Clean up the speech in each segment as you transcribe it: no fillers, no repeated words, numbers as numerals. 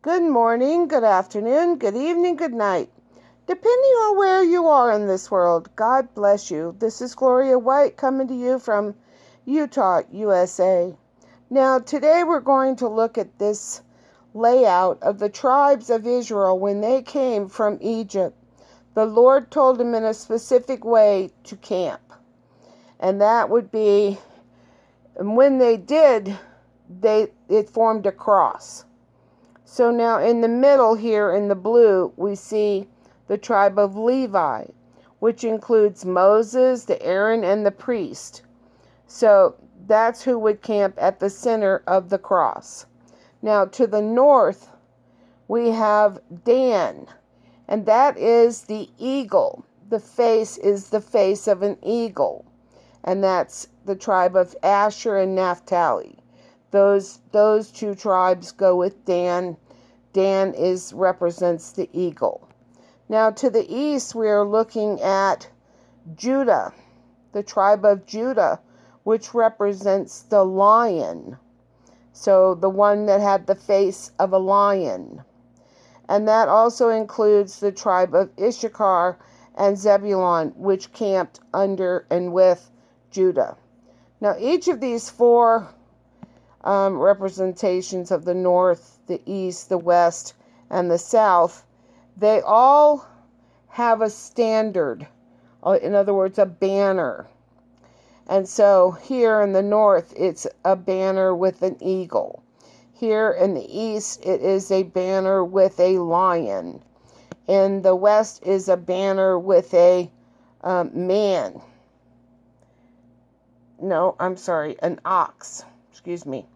Good morning, good afternoon, good evening, good night. Depending on where you are in this world, God bless you. This is Gloria White coming to you from Utah, USA. Now, today we're going to look at this layout of the tribes of Israel when they came from Egypt. The Lord told them in a specific way to camp. And that would be, and when they did, it formed a cross. So now in the middle here in the blue, we see the tribe of Levi, which includes Moses, the Aaron, and the priest. So that's who would camp at the center of the cross. Now to the north, we have Dan, and that is the eagle. The face is the face of an eagle, and that's the tribe of Asher and Naphtali. Those two tribes go with Dan. Dan represents the eagle. Now to the east, we are looking at Judah, the tribe of Judah, which represents the lion. So the one that had the face of a lion. And that also includes the tribe of Issachar and Zebulun, which camped under and with Judah. Now each of these four representations of the north, the east, the west, and the south, they all have a standard, in other words, a banner. And so here in the north, it's a banner with an eagle. Here in the east, it is a banner with a lion. In the west is a banner with a man. No, I'm sorry, an ox. Excuse me.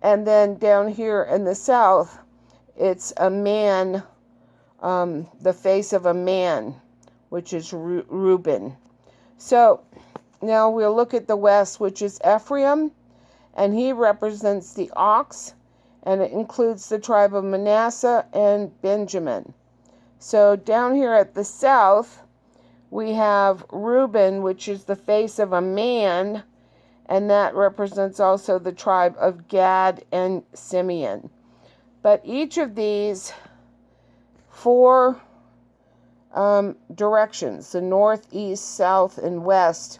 And then down here in the south, it's a man, the face of a man, which is Reuben. So now we'll look at the west, which is Ephraim, and he represents the ox, and it includes the tribe of Manasseh and Benjamin. So down here at the south, we have Reuben, which is the face of a man, and that represents also the tribe of Gad and Simeon. But each of these four directions, the north, east, south, and west,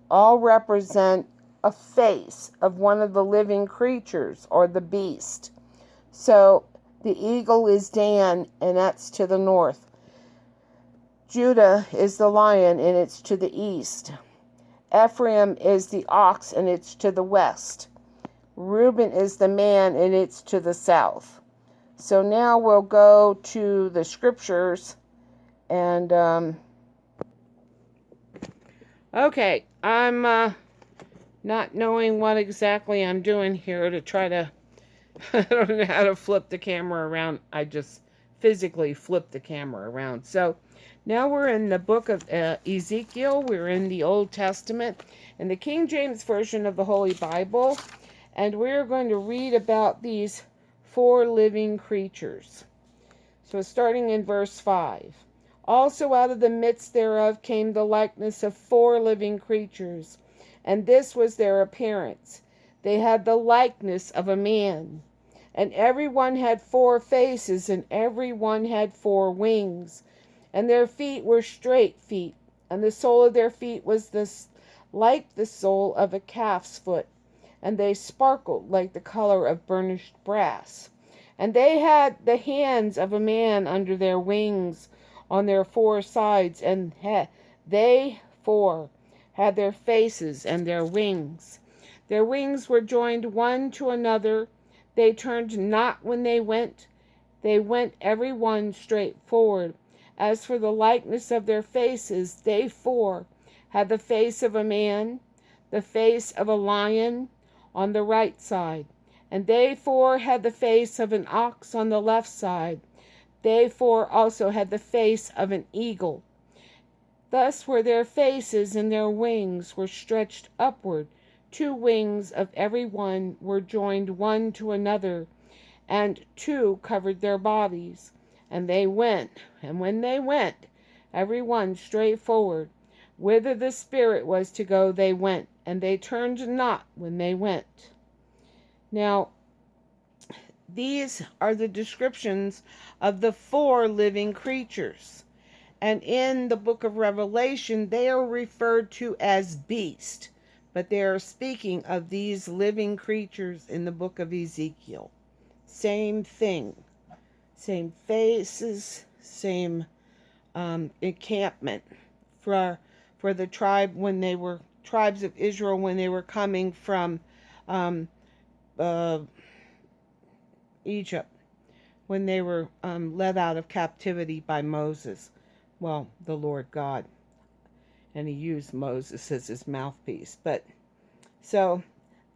all represent a face of one of the living creatures or the beast. So the eagle is Dan, and that's to the north. Judah is the lion, and it's to the east. Ephraim is the ox, and it's to the west. Reuben is the man, and it's to the south. So now we'll go to the scriptures, and okay, I'm not knowing what exactly I'm doing here to try to, I don't know how to flip the camera around. I just physically flipped the camera around. So now we're in the book of Ezekiel. We're in the Old Testament, in the King James Version of the Holy Bible. And we're going to read about these four living creatures. So starting in verse 5. Also out of the midst thereof came the likeness of four living creatures, and this was their appearance. They had the likeness of a man. And every one had four faces, and every one had four wings. And their feet were straight feet, and the sole of their feet was like the sole of a calf's foot, and they sparkled like the color of burnished brass. And they had the hands of a man under their wings on their four sides, and they four had their faces and their wings. Their wings were joined one to another. They turned not when they went every one straight forward. As for the likeness of their faces, they four had the face of a man, the face of a lion on the right side, and they four had the face of an ox on the left side. They four also had the face of an eagle. Thus were their faces, and their wings were stretched upward. 2 wings of every one were joined one to another, and 2 covered their bodies. And they went, and when they went, every one straight forward. Whither the Spirit was to go, they went, and they turned not when they went. Now, These are the descriptions of the 4 living creatures. And in the book of Revelation, they are referred to as beast, but they are speaking of these living creatures in the book of Ezekiel. Same thing, same faces, same encampment for the tribes of Israel when they were coming from um, uh, Egypt, when they were led out of captivity by Moses. Well, the Lord God. And he used Moses as his mouthpiece. But so,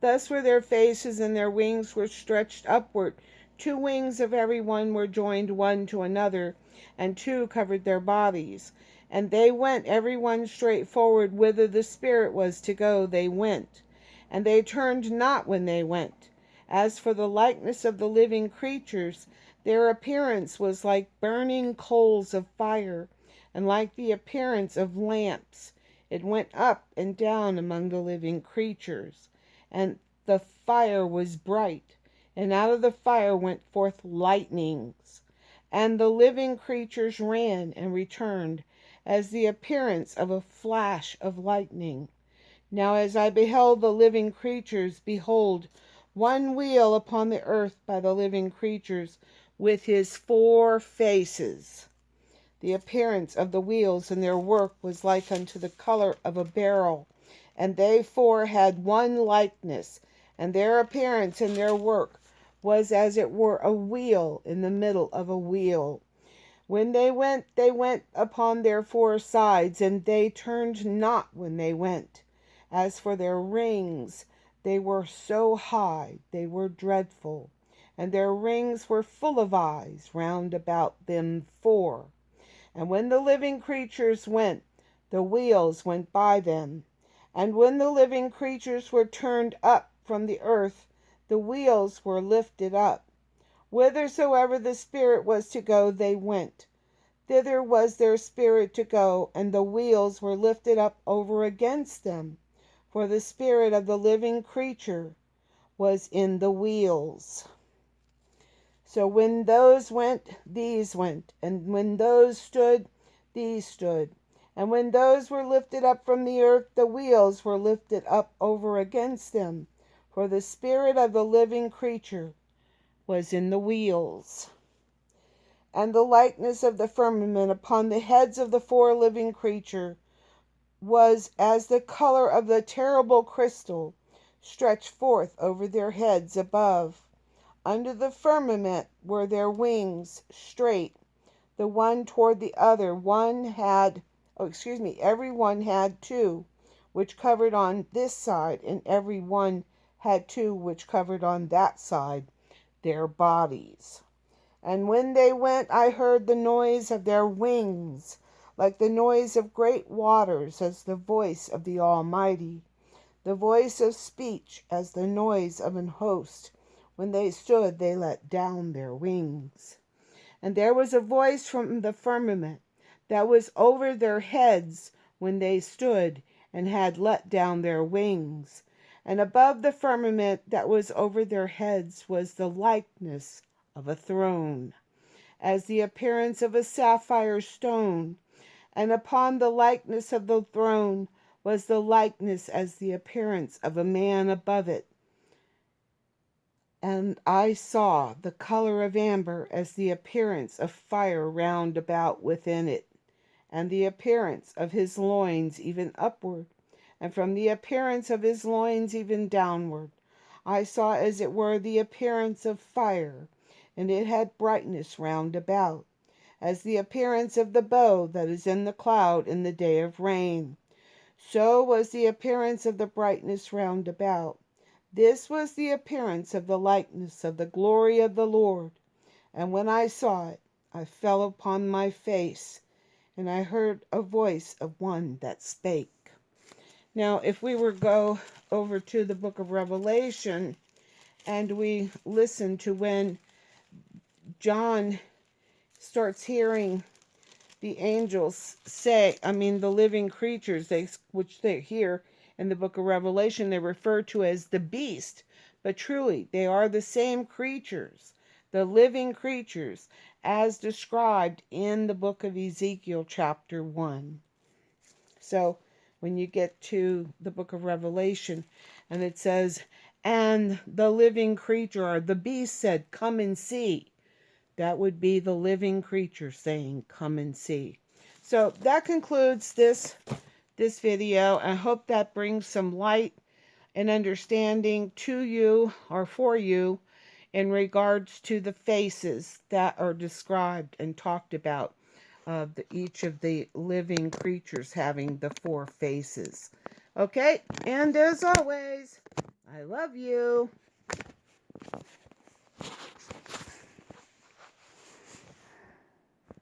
thus were their faces, and their wings were stretched upward. 2 wings of every one were joined one to another, and 2 covered their bodies. And they went every one straight forward, whither the Spirit was to go, they went. And they turned not when they went. As for the likeness of the living creatures, their appearance was like burning coals of fire, and like the appearance of lamps. It went up and down among the living creatures, and the fire was bright, and out of the fire went forth lightnings. And the living creatures ran and returned, as the appearance of a flash of lightning. Now as I beheld the living creatures, behold, one wheel upon the earth by the living creatures, with his 4 faces. The appearance of the wheels and their work was like unto the color of a beryl, and they 4 had one likeness, and their appearance and their work was as it were a wheel in the middle of a wheel. When they went upon their 4 sides, and they turned not when they went. As for their rings, they were so high, they were dreadful, and their rings were full of eyes round about them 4. And when the living creatures went, the wheels went by them. And when the living creatures were turned up from the earth, the wheels were lifted up. Whithersoever the Spirit was to go, they went. Thither was their spirit to go, and the wheels were lifted up over against them. For the spirit of the living creature was in the wheels. So when those went, these went, and when those stood, these stood. And when those were lifted up from the earth, the wheels were lifted up over against them. For the spirit of the living creature was in the wheels. And the likeness of the firmament upon the heads of the 4 living creatures was as the color of the terrible crystal, stretched forth over their heads above. Under the firmament were their wings straight, the one toward the other. Every one had 2, which covered on this side, and every one had 2, which covered on that side, their bodies. And when they went, I heard the noise of their wings, like the noise of great waters, as the voice of the Almighty, the voice of speech, as the noise of an host. When they stood, they let down their wings. And there was a voice from the firmament that was over their heads when they stood and had let down their wings. And above the firmament that was over their heads was the likeness of a throne, as the appearance of a sapphire stone. And upon the likeness of the throne was the likeness as the appearance of a man above it. And I saw the color of amber, as the appearance of fire round about within it, and the appearance of his loins even upward, and from the appearance of his loins even downward, I saw as it were the appearance of fire, and it had brightness round about, as the appearance of the bow that is in the cloud in the day of rain. So was the appearance of the brightness round about. This was the appearance of the likeness of the glory of the Lord. And when I saw it, I fell upon my face, and I heard a voice of one that spake. Now, if we were go over to the book of Revelation, and we listen to when John starts hearing the angels the living creatures, which they hear in the book of Revelation, they refer to as the beast, but truly they are the same creatures. the living creatures as described in the book of Ezekiel chapter 1. So when you get to the book of Revelation and it says, and the living creature, or the beast said, come and see. That would be the living creature saying, come and see. So that concludes this video. I hope that brings some light and understanding to you or for you in regards to the faces that are described and talked about. Each of the living creatures having the 4 faces. Okay, and as always, I love you.